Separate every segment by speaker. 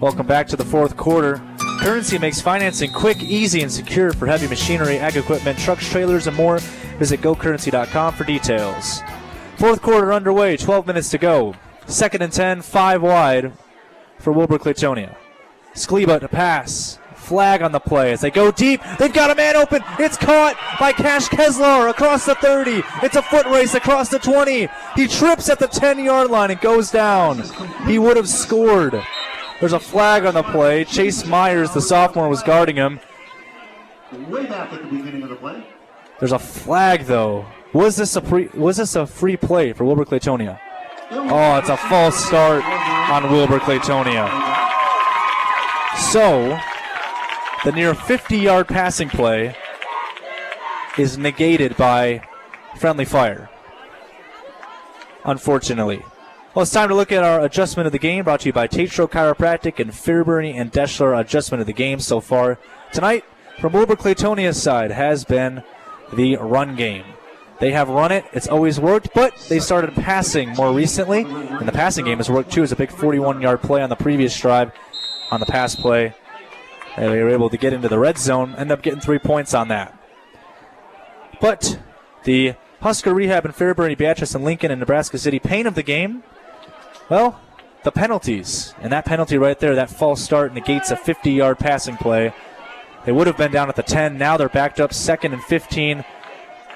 Speaker 1: Welcome back to the fourth quarter. Currency makes financing quick, easy, and secure for heavy machinery, ag equipment, trucks, trailers, and more. Visit GoCurrency.com for details. Fourth quarter underway, 12 minutes to go. 2nd and 10, 5 wide for Wilber-Clatonia. Skleba to pass. Flag on the play as they go deep. They've got a man open. It's caught by Cash Keslar across the 30. It's a foot race across the 20. He trips at the 10-yard line and goes down. He would have scored. There's a flag on the play. Chase Myers, the sophomore, was guarding him.
Speaker 2: Way back at the beginning of the play.
Speaker 1: There's a flag, though. Was this a free play for Wilber-Clatonia? Oh, it's a false start on Wilber-Clatonia. So, the near 50-yard passing play is negated by friendly fire, unfortunately. Well, it's time to look at our adjustment of the game, brought to you by Tatro Chiropractic and Fairbury and Deschler. Adjustment of the game so far tonight from Wilber-Clatonia's side has been the run game. They have run it. It's always worked, but they started passing more recently, and the passing game has worked too. It's a big 41-yard play on the previous drive on the pass play. They were able to get into the red zone, end up getting 3 points on that. But the Husker Rehab and Fairbury, Beatrice, and Lincoln and Nebraska City pain of the game, well, the penalties. And that penalty right there, that false start, negates a 50-yard passing play. They would have been down at the 10. Now they're backed up 2nd and 15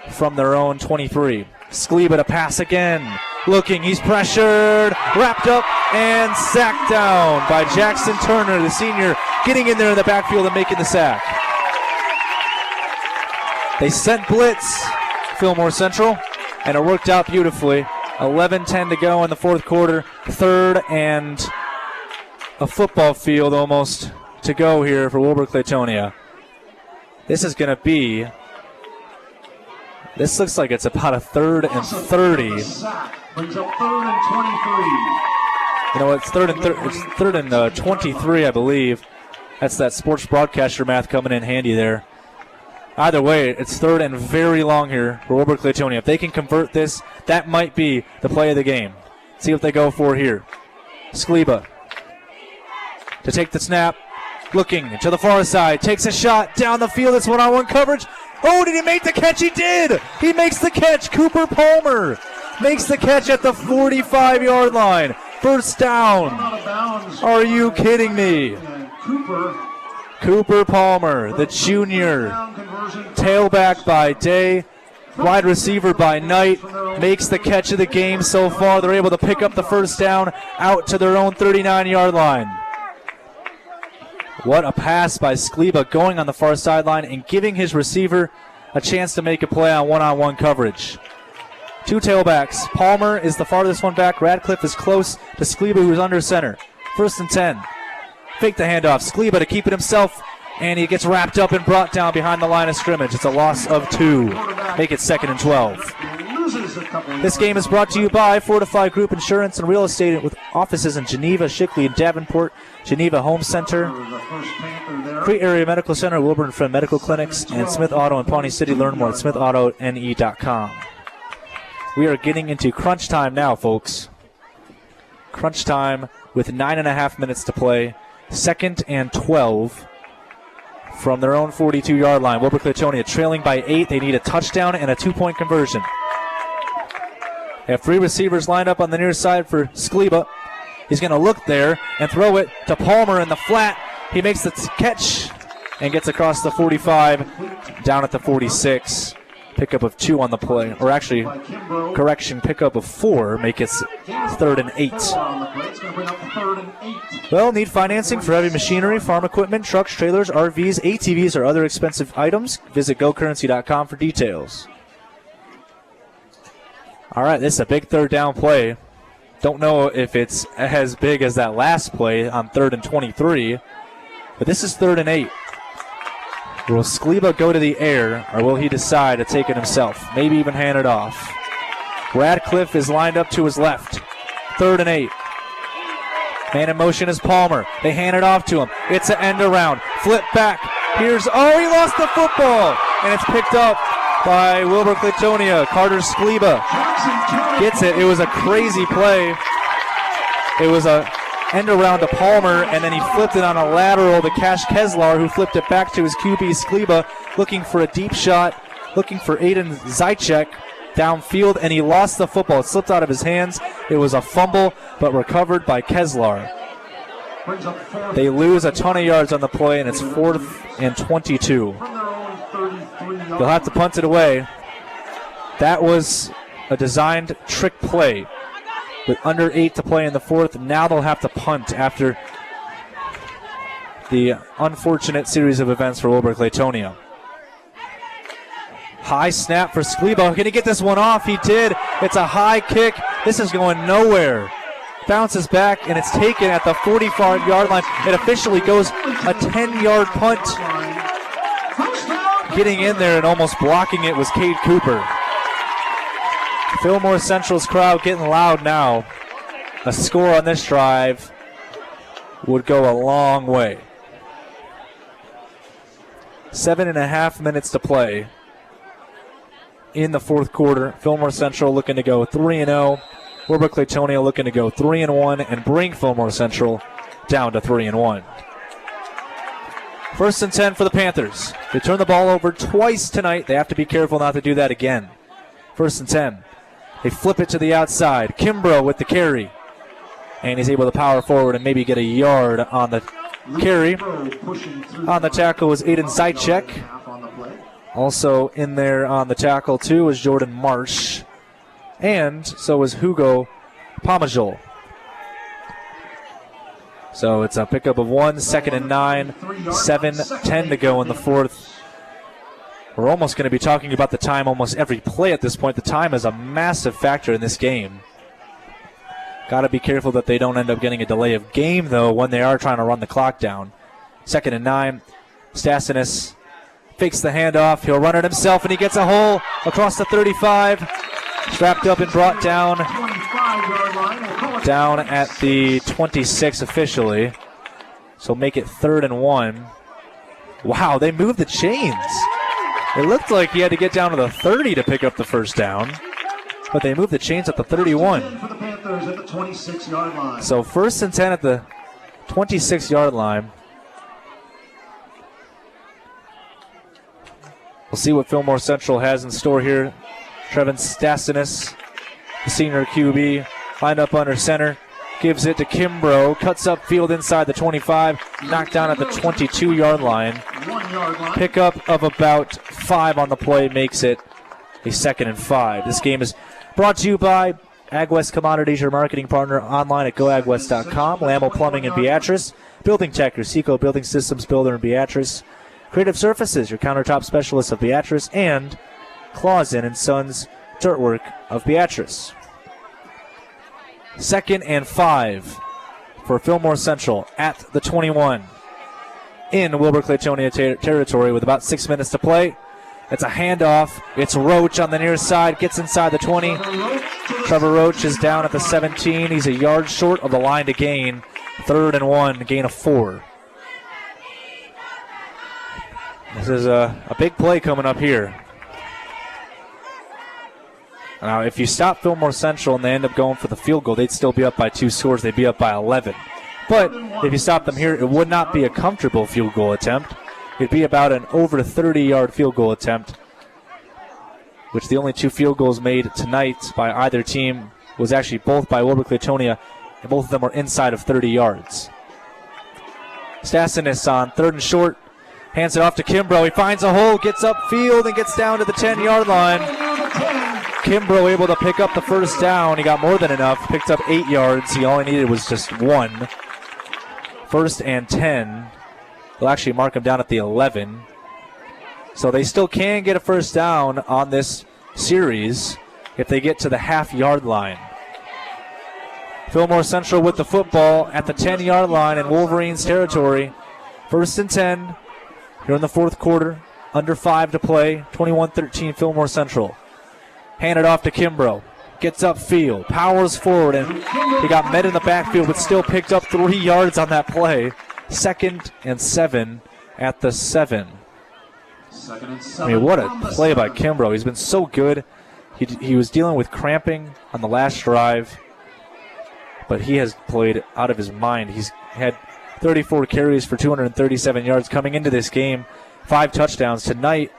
Speaker 1: from their own 23. Skleba to pass again. Looking, he's pressured, wrapped up, and sacked down by Jackson Turner, the senior, getting in there in the backfield and making the sack. They sent blitz, Fillmore Central, and it worked out beautifully. 11-10 to go in the fourth quarter. 3rd and a football field almost to go here for Wilber-Clatonia. This is going to be, this looks like it's about a 3rd and 30.
Speaker 2: Brings up 3rd and 23.
Speaker 1: You know, it's 3rd and 23, I believe. That's that sports broadcaster math coming in handy there. Either way, it's 3rd and very long here for Wilber-Clatonia. If they can convert this, that might be the play of the game. See what they go for here. Skleba to take the snap. Looking to the far side. Takes a shot down the field. It's one-on-one coverage. Oh, did he make the catch? He did. He makes the catch. Cooper Palmer makes the catch at the 45-yard line. First down. Are you kidding me? Cooper Palmer, the junior, tailback by day, wide receiver by night, makes the catch of the game so far. They're able to pick up the first down out to their own 39-yard line. What a pass by Skleba, going on the far sideline and giving his receiver a chance to make a play on one-on-one coverage. Two tailbacks. Palmer is the farthest one back. Radcliffe is close to Skleba, who's under center. 1st and 10. Fake the handoff. Skleba to keep it himself, and he gets wrapped up and brought down behind the line of scrimmage. It's a loss of 2. Make it 2nd and 12. This game is brought to you by Fortify Group Insurance and Real Estate with offices in Geneva, Shickley, and Davenport. Geneva Home Center, Crete Area Medical Center, Wilbur and Friend Medical Clinics, and Smith Auto in Pawnee City. Learn more at smithauto.ne.com. We are getting into crunch time now, folks. Crunch time with 9.5 minutes to play. 2nd and 12 from their own 42-yard line. Wilber-Clatonia trailing by 8. They need a touchdown and a 2-point conversion. They have 3 receivers lined up on the near side for Skleba. He's going to look there and throw it to Palmer in the flat. He makes the catch and gets across the 45, down at the 46. Pickup of 2 on the play, or actually, correction, pickup of 4, make it 3rd and 8. Well, need financing for heavy machinery, farm equipment, trucks, trailers, RVs, ATVs, or other expensive items. Visit GoCurrency.com for details. All right, this is a big 3rd down play. Don't know if it's as big as that last play on 3rd and 23, but this is 3rd and 8. Will Skleba go to the air, or will he decide to take it himself? Maybe even hand it off. Radcliffe is lined up to his left. 3rd and 8. Man in motion is Palmer. They hand it off to him. It's an end around. Flip back. He lost the football. And it's picked up by Wilber-Clatonia. Carter Skleba gets it. It was a crazy play. It was a end around to Palmer, and then he flipped it on a lateral to Cash Keslar, who flipped it back to his QB Skliba, looking for a deep shot, looking for Aiden Zychek downfield, and he lost the football. It slipped out of his hands. It was a fumble, but recovered by Keslar. They lose a ton of yards on the play, and it's 4th and 22. They'll have to punt it away. That was a designed trick play with under 8 to play in the 4th. Now they'll have to punt after the unfortunate series of events for Wilber-Clatonia. High snap for Skliba. Can he get this one off? He did. It's a high kick. This is going nowhere. Bounces back, and it's taken at the 45-yard line. It officially goes a 10-yard punt. Getting in there and almost blocking it was Cade Cooper. Fillmore Central's crowd getting loud now. A score on this drive would go a long way. 7.5 minutes to play in the 4th quarter. Fillmore Central looking to go 3-0. Wilber-Clatonia looking to go 3-1 and bring Fillmore Central down to 3-1. 1st and 10 for the Panthers. They turn the ball over twice tonight. They have to be careful not to do that again. 1st and 10. They flip it to the outside. Kimbrough with the carry. And he's able to power forward and maybe get a yard on the carry. On the tackle was Aiden Zychek. Also in there on the tackle, too, was Jordan Marsh. And so was Hugo Pomajol. So it's a pickup of 1, 2nd and 9, 7:10 to go in the 4th. We're almost going to be talking about the time almost every play at this point. The time is a massive factor in this game. Got to be careful that they don't end up getting a delay of game, though, when they are trying to run the clock down. 2nd and 9. Stassinis fakes the handoff. He'll run it himself, and he gets a hole across the 35. Strapped up and brought down at the 26 officially. So make it 3rd and 1. Wow, they moved the chains. It looked like he had to get down to the 30 to pick up the first down, but they moved the chains at the 31. So 1st and 10 at the 26-yard line. We'll see what Fillmore Central has in store here. Trevin Stassinis, the senior QB, lined up under center. Gives it to Kimbrough. Cuts up field inside the 25. Knocked down at the 22-yard line. Pickup of about 5 on the play makes it a 2nd and 5. This game is brought to you by AgWest Commodities, your marketing partner online at goagwest.com. Lamel Plumbing in Beatrice. Building Tech, your Seco Building Systems builder in Beatrice. Creative Surfaces, your countertop specialist of Beatrice. And Clausen & Sons Dirtwork of Beatrice. 2nd and 5 for Fillmore Central at the 21 in Wilber-Clatonia territory with about 6 minutes to play. It's a handoff. It's Roach on the near side. Gets inside the 20. Trevor Roach is down at the 17. He's a yard short of the line to gain. 3rd and 1, gain of 4. This is a big play coming up here. Now, if you stop Fillmore Central and they end up going for the field goal, they'd still be up by 2 scores. They'd be up by 11. But if you stop them here, it would not be a comfortable field goal attempt. It'd be about an over 30-yard field goal attempt, which the only 2 field goals made tonight by either team was actually both by Wilber-Clatonia, and both of them were inside of 30 yards. Stassinis on 3rd and short. Hands it off to Kimbrough. He finds a hole, gets upfield, and gets down to the 10-yard line. Kimbrough able to pick up the first down. He got more than enough. Picked up 8 yards. He only needed was just 1. 1st and 10. They'll actually mark him down at the 11. So they still can get a first down on this series if they get to the half-yard line. Fillmore Central with the football at the 10-yard line in Wolverines territory. 1st and 10 here in the 4th quarter. Under 5 to play. 21-13 Fillmore Central. Handed off to Kimbrough. Gets upfield. Powers forward. And he got met in the backfield, but still picked up 3 yards on that play. 2nd and 7 at the 7. I mean, what a play by Kimbrough. He's been so good. He was dealing with cramping on the last drive. but he has played out of his mind. He's had 34 carries for 237 yards coming into this game, 5 touchdowns. Tonight,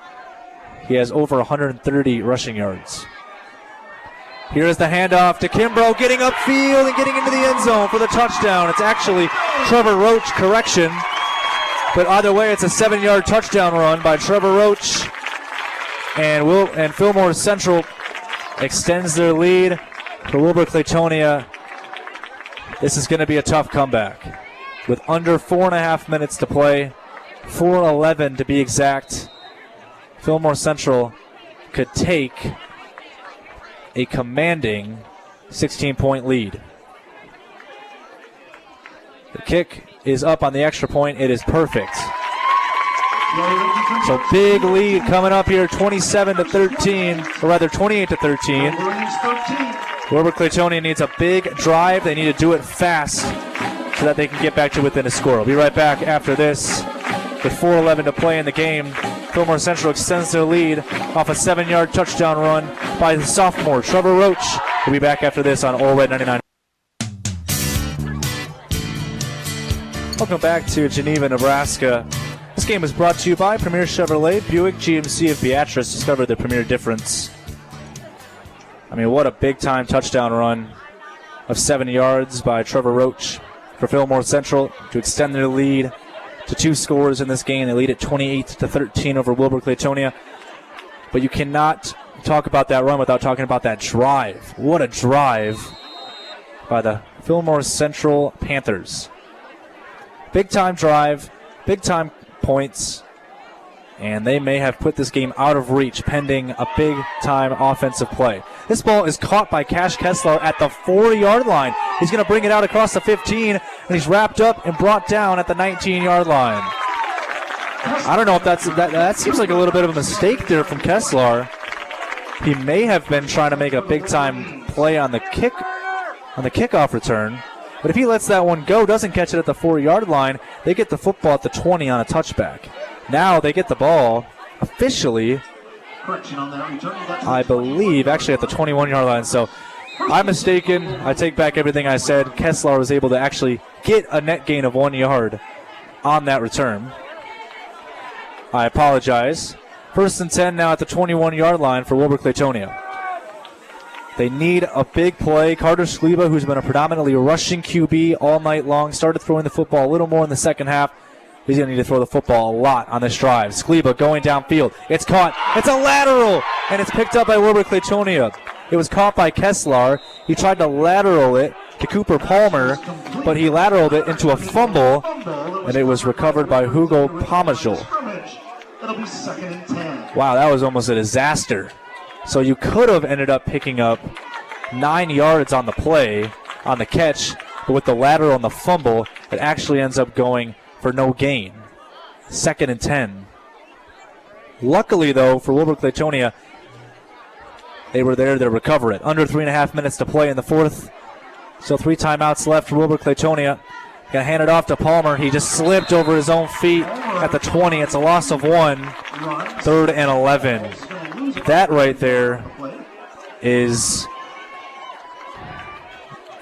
Speaker 1: he has over 130 rushing yards. Here's the handoff to Kimbrough, getting upfield and getting into the end zone for the touchdown. It's actually Trevor Roach, correction. But either way, it's a 7-yard touchdown run by Trevor Roach. And Fillmore Central extends their lead for Wilber-Clatonia. This is going to be a tough comeback. With under 4.5 minutes to play, 4:11 to be exact, Fillmore Central could take a commanding 16-point lead. The kick is up on the extra point. It is perfect. So big lead coming up here, 27-13, or rather 28-13. Wilber-Clatonia needs a big drive. They need to do it fast so that they can get back to within a score. We'll be right back after this with 4:11 to play in the game. Fillmore Central extends their lead off a 7-yard touchdown run by the sophomore Trevor Roach. We'll be back after this on All Red 99. Welcome back to Geneva, Nebraska. This game is brought to you by Premier Chevrolet, Buick GMC of Beatrice. Discover the premier difference. I mean, what a big-time touchdown run of 7 yards by Trevor Roach for Fillmore Central to extend their lead to 2 scores in this game. They lead at 28-13 over Wilber-Clatonia. But you cannot talk about that run without talking about that drive. What a drive by the Fillmore Central Panthers. Big-time drive, big-time points, and they may have put this game out of reach pending a big-time offensive play. This ball is caught by Cash Kessler at the 4-yard line. He's going to bring it out across the 15, and he's wrapped up and brought down at the 19-yard line. I don't know if that seems like a little bit of a mistake there from Kessler. He may have been trying to make a big-time play on the kickoff return. But if he lets that one go, doesn't catch it at the 4-yard line, they get the football at the 20 on a touchback. Now they get the ball officially, I believe, actually at the 21-yard line. So I'm mistaken. I take back everything I said. Kessler was able to actually get a net gain of 1 yard on that return. I apologize. 1st and 10 now at the 21-yard line for Wilber-Clatonia. They need a big play. Carter Skliba, who's been a predominantly rushing QB all night long, started throwing the football a little more in the second half. He's going to need to throw the football a lot on this drive. Skliba going downfield. It's caught. It's a lateral, and it's picked up by Wilber-Clatonia. It was caught by Kessler. He tried to lateral it to Cooper Palmer, but he lateraled it into a fumble, and it was recovered by Hugo Pomajol. Wow, that was almost a disaster. So you could have ended up picking up 9 yards on the play, on the catch, but with the lateral and the fumble, it actually ends up going for no gain. 2nd and 10. Luckily, though, for Wilber-Clatonia, they were there to recover it. Under 3.5 minutes to play in the 4th. So 3 timeouts left for Wilber-Clatonia. Going to hand it off to Palmer. He just slipped over his own feet at the 20. It's a loss of 1. 3rd and 11. That right there is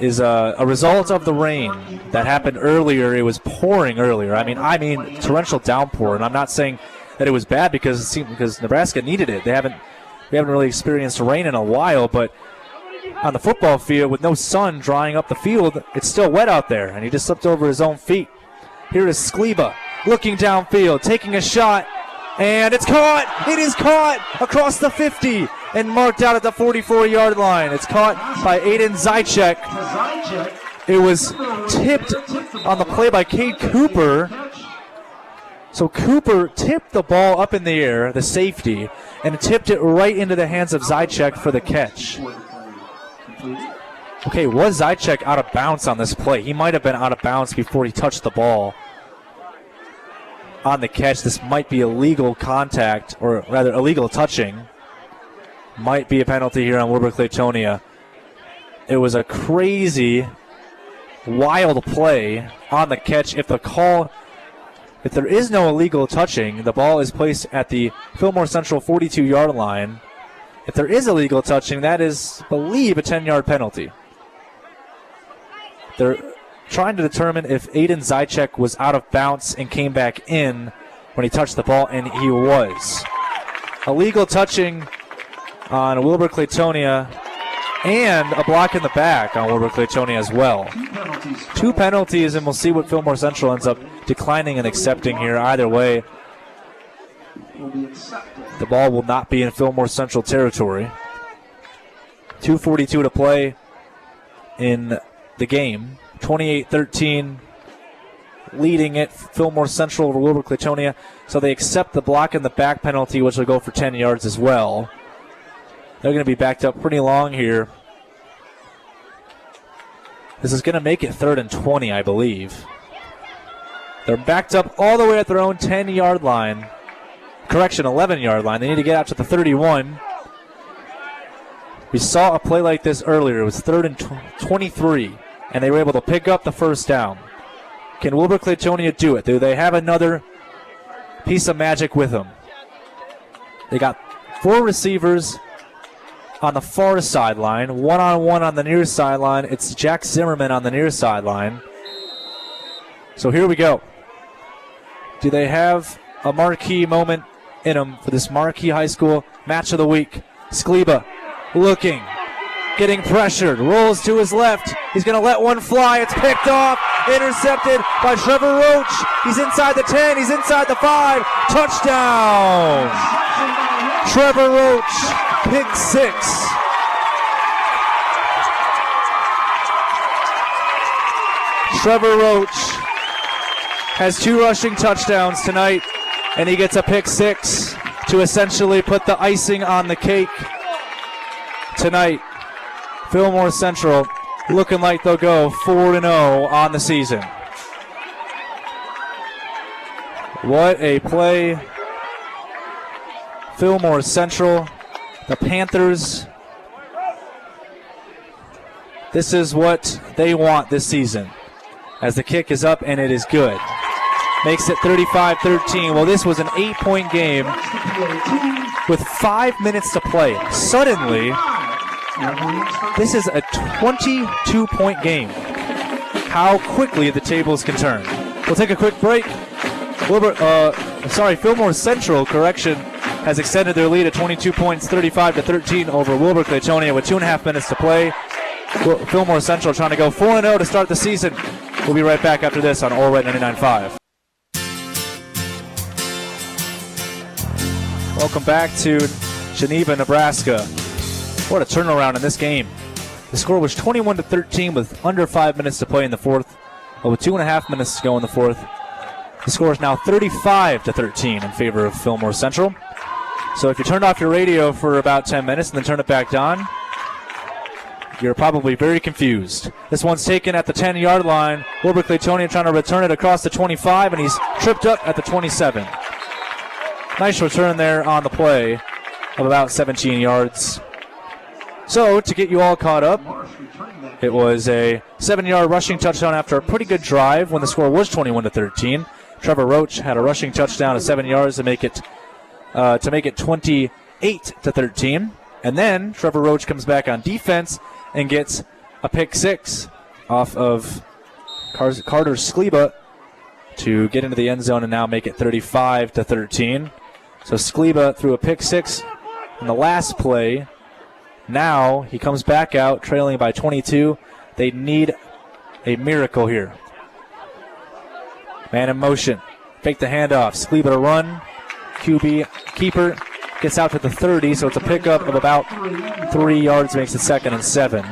Speaker 1: a result of the rain that happened earlier. It was pouring earlier. I mean torrential downpour, and I'm not saying that it was bad because Nebraska needed it. We haven't really experienced rain in a while, but on the football field with no sun drying up the field, it's still wet out there, and he just slipped over his own feet. Here is Skliba looking downfield, taking a shot. And it's caught! It is caught across the 50 and marked out at the 44-yard line. It's caught by Aiden Zychek. It was tipped on the play by Cade Cooper. So Cooper tipped the ball up in the air, the safety, and tipped it right into the hands of Zychek for the catch. Okay, was Zychek out of bounds on this play? He might have been out of bounds before he touched the ball. On the catch, this might be illegal contact, or rather illegal touching. Might be a penalty here on Wilber-Clatonia. It was a crazy, wild play on the catch. If there is no illegal touching, the ball is placed at the Fillmore Central 42-yard line. If there is illegal touching, that is, I believe, a 10-yard penalty. They're trying to determine if Aiden Zychek was out of bounds and came back in when he touched the ball, and he was. Illegal touching on Wilber-Clatonia and a block in the back on Wilber-Clatonia as well. Two penalties, and we'll see what Fillmore Central ends up declining and accepting here. Either way, the ball will not be in Fillmore Central territory. 2:42 to play in the game. 28-13, leading it, Fillmore Central over Wilber-Clatonia. So they accept the block in the back penalty, which will go for 10 yards as well. They're going to be backed up pretty long here. This is going to make it 3rd and 20, I believe. They're backed up all the way at their own 10-yard line. Correction, 11-yard line. They need to get out to the 31. We saw a play like this earlier. It was 3rd and 23, and they were able to pick up the first down. Can Wilber-Clatonia do it? Do they have another piece of magic with them? They got 4 receivers on the far sideline, one-on-one on the near sideline. It's Jack Zimmerman on the near sideline. So here we go. Do they have a marquee moment in them for this marquee high school match of the week? Skleba looking, getting pressured, rolls to his left. He's going to let one fly. It's picked off, intercepted by Trevor Roach. He's inside the 10, he's inside the 5. Touchdown! Trevor Roach, pick 6. Trevor Roach has 2 rushing touchdowns tonight, and he gets a pick 6 to essentially put the icing on the cake tonight. Fillmore Central looking like they'll go 4-0 on the season. What a play. Fillmore Central, the Panthers. This is what they want this season. As the kick is up, and it is good. Makes it 35-13. Well, this was an 8-point game with 5 minutes to play. Suddenly, this is a 22-point game. How quickly the tables can turn. We'll take a quick break. Fillmore Central, has extended their lead at 22 points, 35-13 over Wilber-Clatonia with 2.5 minutes to play. Fillmore Central trying to go 4-0 to start the season. We'll be right back after this on All Right 99.5. Welcome back to Geneva, Nebraska. What a turnaround in this game. The score was 21-13 with under 5 minutes to play in the fourth. With 2.5 minutes to go in the fourth. The score is now 35-13 in favor of Fillmore Central. So if you turned off your radio for about 10 minutes and then turn it back on, you're probably very confused. This one's taken at the 10-yard line. Wilber-Clatonia trying to return it across the 25, and he's tripped up at the 27. Nice return there on the play of about 17 yards. So to get you all caught up, it was a 7-yard rushing touchdown after a pretty good drive when the score was 21-13. Trevor Roach had a rushing touchdown of 7 yards to make it 28-13. And then Trevor Roach comes back on defense and gets a pick 6 off of Carter Skleba to get into the end zone and now make it 35-13. So Skleba threw a pick 6 in the last play. Now he comes back out trailing by 22. They need a miracle here. Man in motion. Fake the handoff. Skleba to run. Keeper gets out to the 30, so it's a pickup of about 3 yards, makes it 2nd and 7.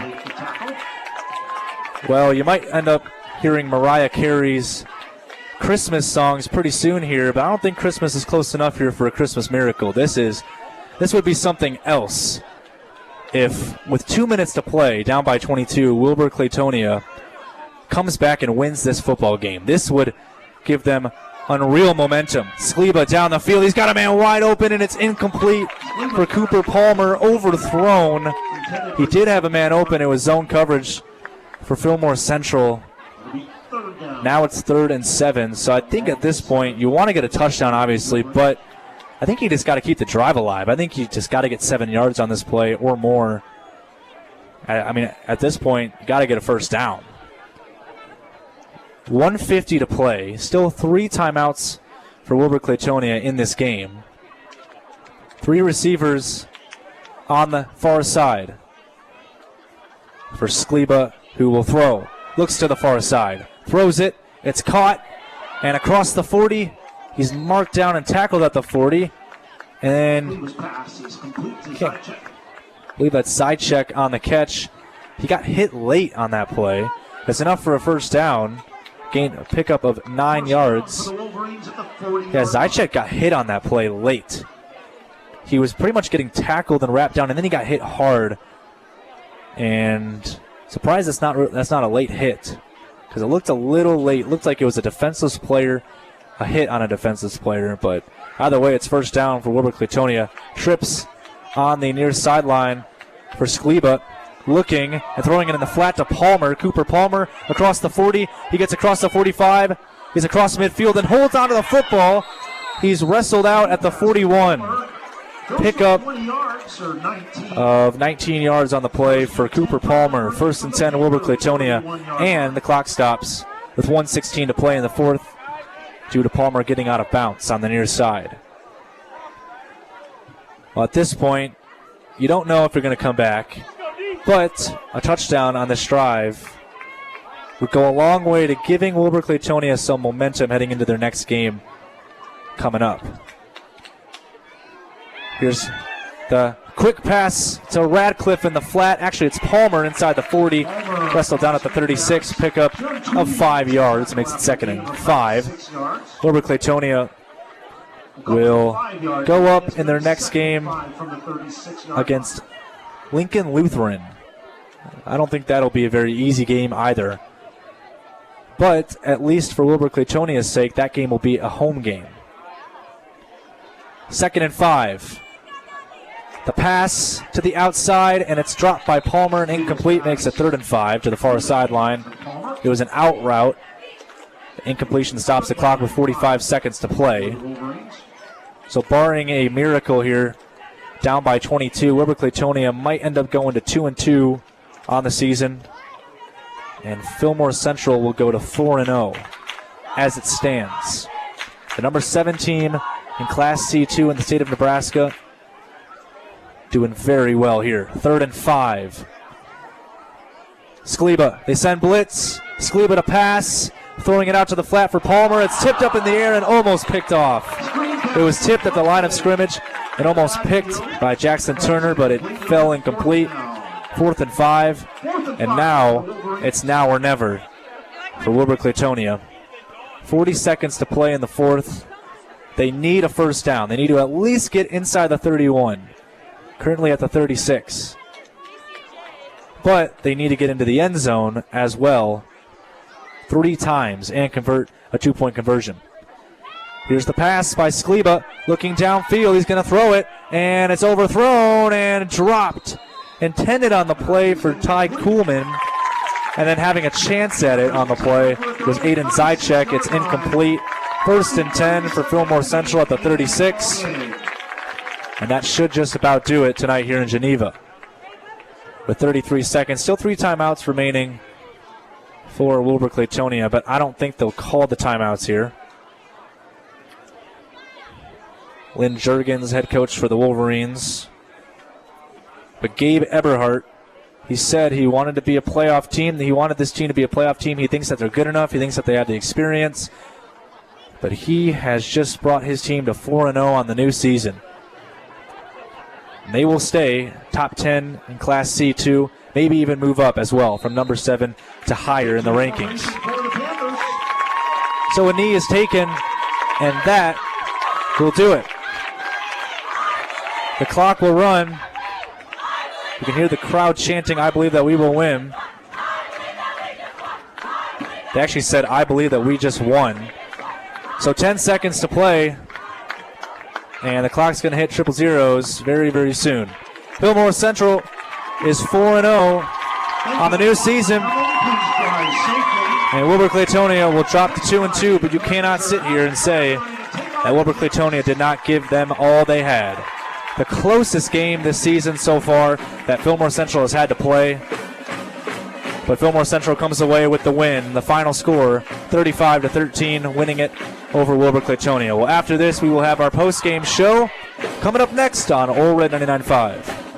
Speaker 1: Well, you might end up hearing Mariah Carey's Christmas songs pretty soon here, but I don't think Christmas is close enough here for a Christmas miracle. This would be something else if, with 2 minutes to play, down by 22, Wilber-Clatonia comes back and wins this football game. This would give them unreal momentum. Skleba down the field. He's got a man wide open, and it's incomplete for Cooper Palmer. Overthrown. He did have a man open. It was zone coverage for Fillmore Central. Now it's 3rd and 7. So I think at this point, you want to get a touchdown, obviously, but I think you just got to keep the drive alive. I think you just got to get 7 yards on this play or more. I mean, at this point, you got to get a first down. 1:50 to play. Still 3 timeouts for Wilber-Clatonia in this game. 3 receivers on the far side for Skleba, who will throw. Looks to the far side. Throws it. It's caught. And across the 40. He's marked down and tackled at the 40. And I believe that's side check on the catch. He got hit late on that play. That's enough for a first down. Gain a pickup of 9 yards. Yeah, Zychek got hit on that play late. He was pretty much getting tackled and wrapped down, and then he got hit hard. And surprised that's not a late hit, because it looked a little late. Looked like it was a defenseless player, a hit on a defenseless player. But either way, it's first down for Wilber-Clatonia. Trips on the near sideline for Skleba. Looking and throwing it in the flat to Palmer. Cooper Palmer across the 40. He gets across the 45. He's across midfield and holds onto the football. He's wrestled out at the 41. Pickup of 19 yards on the play for Cooper Palmer. First and 10 Wilber-Clatonia. And the clock stops with 1:16 to play in the fourth due to Palmer getting out of bounds on the near side. Well, at this point, you don't know if you're going to come back. But a touchdown on this drive would go a long way to giving Wilber-Clatonia some momentum heading into their next game coming up. Here's the quick pass to Radcliffe in the flat. Actually, it's Palmer inside the 40. Wrestled down at the 36. Pickup of 5 yards. Makes it 2nd and 5. Wilber-Clatonia will go up in their next game against Lincoln Lutheran. I don't think that'll be a very easy game either. But at least for Wilber-Clatonia's sake, that game will be a home game. 2nd and 5. The pass to the outside, and it's dropped by Palmer and incomplete. Makes it 3rd and 5 to the far sideline. It was an out route. The incompletion stops the clock with 45 seconds to play. So barring a miracle here, down by 22. Wilber-Clatonia might end up going to 2-2 on the season. And Fillmore Central will go to 4-0 as it stands. The number 7 team in Class C2 in the state of Nebraska doing very well here. 3rd and 5. Skleba, they send blitz. Skleba to pass. Throwing it out to the flat for Palmer. It's tipped up in the air and almost picked off. It was tipped at the line of scrimmage and almost picked by Jackson Turner, but it fell incomplete. 4th and 5. And now it's now or never for Wilber-Clatonia. 40 seconds to play in the fourth. They need a first down. They need to at least get inside the 31. Currently at the 36. But they need to get into the end zone as well 3 times and convert a 2-point conversion. Here's the pass by Skleba, looking downfield. He's going to throw it, and it's overthrown and dropped. Intended on the play for Ty Kuhlman, and then having a chance at it on the play was Aiden Zychek. It's incomplete. 1st and 10 for Fillmore Central at the 36. And that should just about do it tonight here in Geneva. With 33 seconds, still 3 timeouts remaining for Wilber-Clatonia, but I don't think they'll call the timeouts here. Lynn Juergens, head coach for the Wolverines. But Gabe Eberhardt, he said he wanted to be a playoff team. He wanted this team to be a playoff team. He thinks that they're good enough. He thinks that they have the experience. But he has just brought his team to 4-0 on the new season. And they will stay top 10 in Class C2, maybe even move up as well from number 7 to higher in the rankings. So a knee is taken, and that will do it. The clock will run. You can hear the crowd chanting, "I believe that we will win." They actually said, "I believe that we just won." So 10 seconds to play. And the clock's going to hit triple zeros very, very soon. Fillmore Central is 4-0 on the new season. And Wilber-Clatonia will drop to 2-2, but you cannot sit here and say that Wilber-Clatonia did not give them all they had. The closest game this season so far that Fillmore Central has had to play. But Fillmore Central comes away with the win. The final score, 35-13, winning it over Wilber-Clatonia. Well, after this, we will have our post-game show coming up next on Ole Red 99.5.